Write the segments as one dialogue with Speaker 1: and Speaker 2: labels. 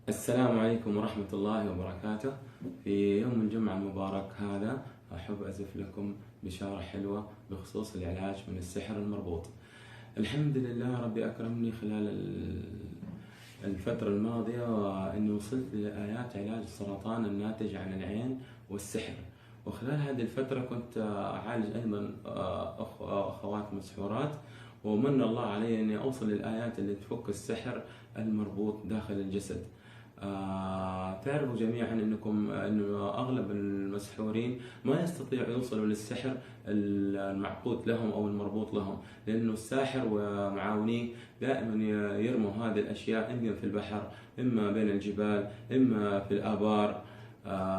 Speaker 1: السلام عليكم ورحمة الله وبركاته. في يوم الجمعة المبارك هذا أحب أزف لكم بشارة حلوة بخصوص العلاج من السحر المربوط. الحمد لله ربي أكرمني خلال الفترة الماضية أني وصلت لآيات علاج السرطان الناتج عن العين والسحر، وخلال هذه الفترة كنت أعالج أيضا أخوات مسحورات، ومن الله علي أني أوصل للآيات اللي تفك السحر المربوط داخل الجسد. تعرفوا جميعا انه اغلب المسحورين ما يستطيعوا يوصلوا للسحر المعقود لهم او المربوط لهم، لانه الساحر ومعاونيه دائما يرموا هذه الاشياء اما في البحر، اما بين الجبال، اما في الابار،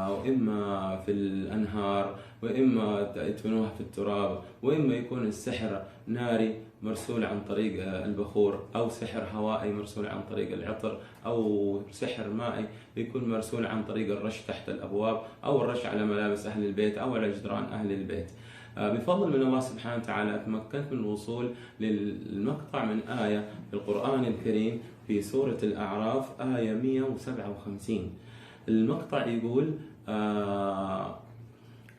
Speaker 1: وإما في الأنهار، وإما يدفنوها في التراب، وإما يكون السحر ناري مرسول عن طريق البخور، أو سحر هوائي مرسول عن طريق العطر، أو سحر مائي يكون مرسول عن طريق الرش تحت الأبواب، أو الرش على ملابس أهل البيت أو على جدران أهل البيت. بفضل من الله سبحانه وتعالى تمكنت من الوصول للمقطع من آية في القرآن الكريم في سورة الأعراف آية 157. المقطع يقول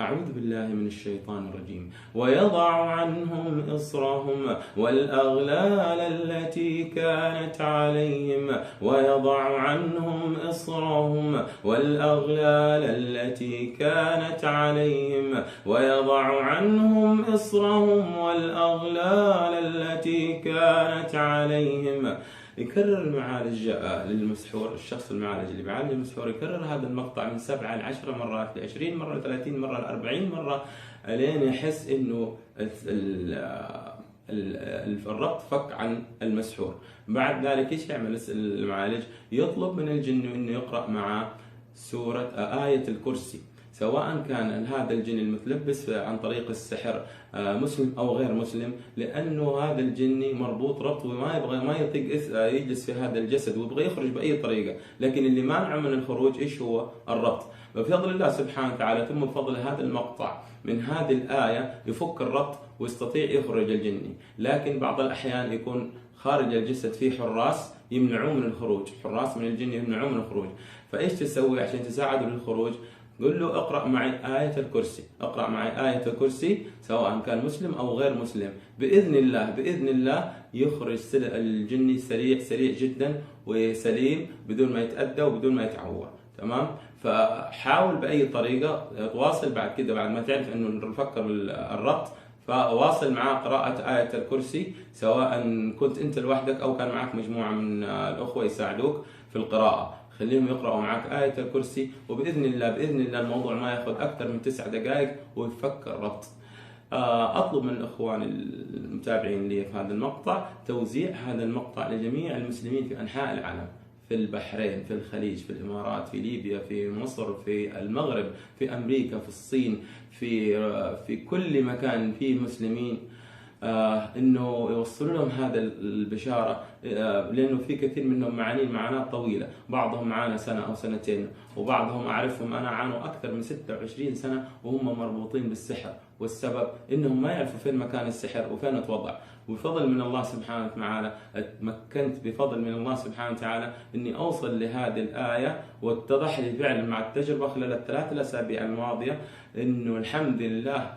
Speaker 1: أعوذ بالله من الشيطان الرجيم: ويضع عنهم إصرهم والأغلال التي كانت عليهم، ويضع عنهم إصرهم والأغلال التي كانت عليهم، ويضع عنهم إصرهم والأغلال التي كانت عليهم. يكرر المعالج للمسحور، الشخص المعالج اللي بيعالج المسحور يكرر هذا المقطع من 7 ل 10 مرات، ل 20 مرة، ل 30 مرة، ل 40 مرة، لين يحس انه الربط فك عن المسحور. بعد ذلك ايش يعمل المعالج؟ يطلب من الجن انه يقرأ معه سورة آية الكرسي، سواء كان هذا الجن المتلبس عن طريق السحر مسلم أو غير مسلم، لأنه هذا الجني مربوط ربط وما يبغى ما يطيق يجلس في هذا الجسد ويبغى يخرج بأي طريقة، لكن اللي مانعه من الخروج إيش هو؟ الربط. بفضل الله سبحانه وتعالى ثم بفضل هذا المقطع من هذه الآية يفك الربط ويستطيع يخرج الجني، لكن بعض الأحيان يكون خارج الجسد في حراس يمنعوه من الخروج، حراس من الجن يمنعوه من الخروج. فإيش تسوي عشان تساعده للخروج؟ قل له اقرأ معي آية الكرسي، اقرأ معي آية الكرسي سواء كان مسلم أو غير مسلم، بإذن الله يخرج الجني سريع جدا وسليم بدون ما يتأذى وبدون ما يتعور. تمام؟ فحاول بأي طريقة تواصل بعد كده، بعد ما تعرف انه فكر الربط، فواصل معاه قراءة آية الكرسي، سواء كنت أنت لوحدك أو كان معك مجموعة من الأخوة يساعدوك في القراءة. خليهم يقرأوا معك آية الكرسي، وبإذن الله الموضوع ما يأخذ أكثر من 9 دقائق ويفك الربط. أطلب من الأخوان المتابعين لي في هذا المقطع توزيع هذا المقطع لجميع المسلمين في أنحاء العالم، في البحرين، في الخليج، في الإمارات، في ليبيا، في مصر، في المغرب، في أمريكا، في الصين، في كل مكان فيه مسلمين، انه يوصلوا لهم هذا البشاره، لانه في كثير منهم معانين معاناة طويله، بعضهم معانا سنه او سنتين، وبعضهم اعرفهم انا عانوا اكثر من 26 سنه وهم مربوطين بالسحر، والسبب انهم ما يعرفوا فين مكان السحر وفين اتوضع. وبفضل من الله سبحانه وتعالى تمكنت بفضل من الله سبحانه وتعالى اني اوصل لهذه الايه، واتضح لي فعلا مع التجربه خلال ال3 الأسابيع الماضيه انه الحمد لله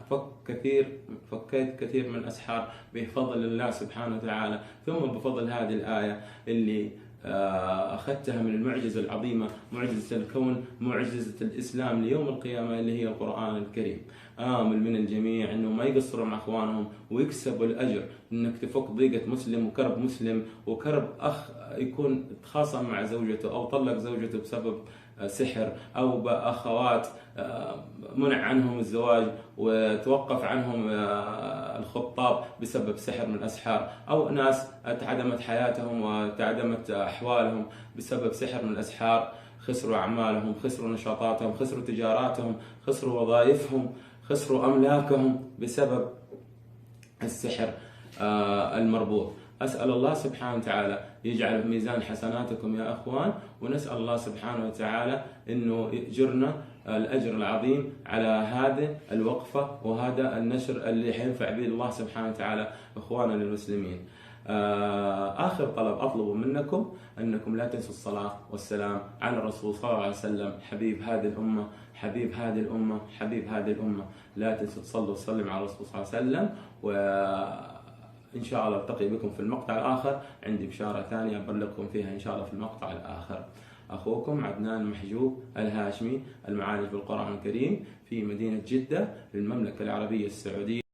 Speaker 1: فكيت كثير من الاسحار بفضل الله سبحانه وتعالى، ثم بفضل هذه الايه اللي أخذتها من المعجزة العظيمة، معجزة الكون، معجزة الإسلام ليوم القيامة اللي هي القرآن الكريم. آمل من الجميع أنه ما يقصروا مع أخوانهم ويكسبوا الأجر، أنك تفك ضيقة مسلم وكرب مسلم، وكرب أخ يكون تخاصم مع زوجته أو طلق زوجته بسبب سحر، أو بأخوات منع عنهم الزواج وتوقف عنهم الخطاب بسبب سحر من الأسحار، أو ناس تعدمت حياتهم وتعدمت أحوالهم بسبب سحر من الأسحار، خسروا أعمالهم، خسروا نشاطاتهم، خسروا تجاراتهم، خسروا وظائفهم، خسروا أملاكهم بسبب السحر المربوط. أسأل الله سبحانه وتعالى يجعل في ميزان حسناتكم يا أخوان، ونسأل الله سبحانه وتعالى أنه يأجرنا الأجر العظيم على هذه الوقفة وهذا النشر اللي حينفع به الله سبحانه وتعالى إخواننا المسلمين. آخر طلب أطلبه منكم أنكم لا تنسوا الصلاة والسلام على الرسول صلى الله عليه وسلم، حبيب هذه الأمة، حبيب هذه الأمة، حبيب هذه الأمة. لا تنسوا تصلوا وسلموا على الرسول صلى الله عليه وسلم. وإن شاء الله ألتقي بكم في المقطع الآخر. عندي بشارة ثانية أبلغكم فيها إن شاء الله في المقطع الآخر. أخوكم عدنان محجوب الهاشمي، المعالج بالقرآن الكريم في مدينة جدة للمملكة العربية السعودية.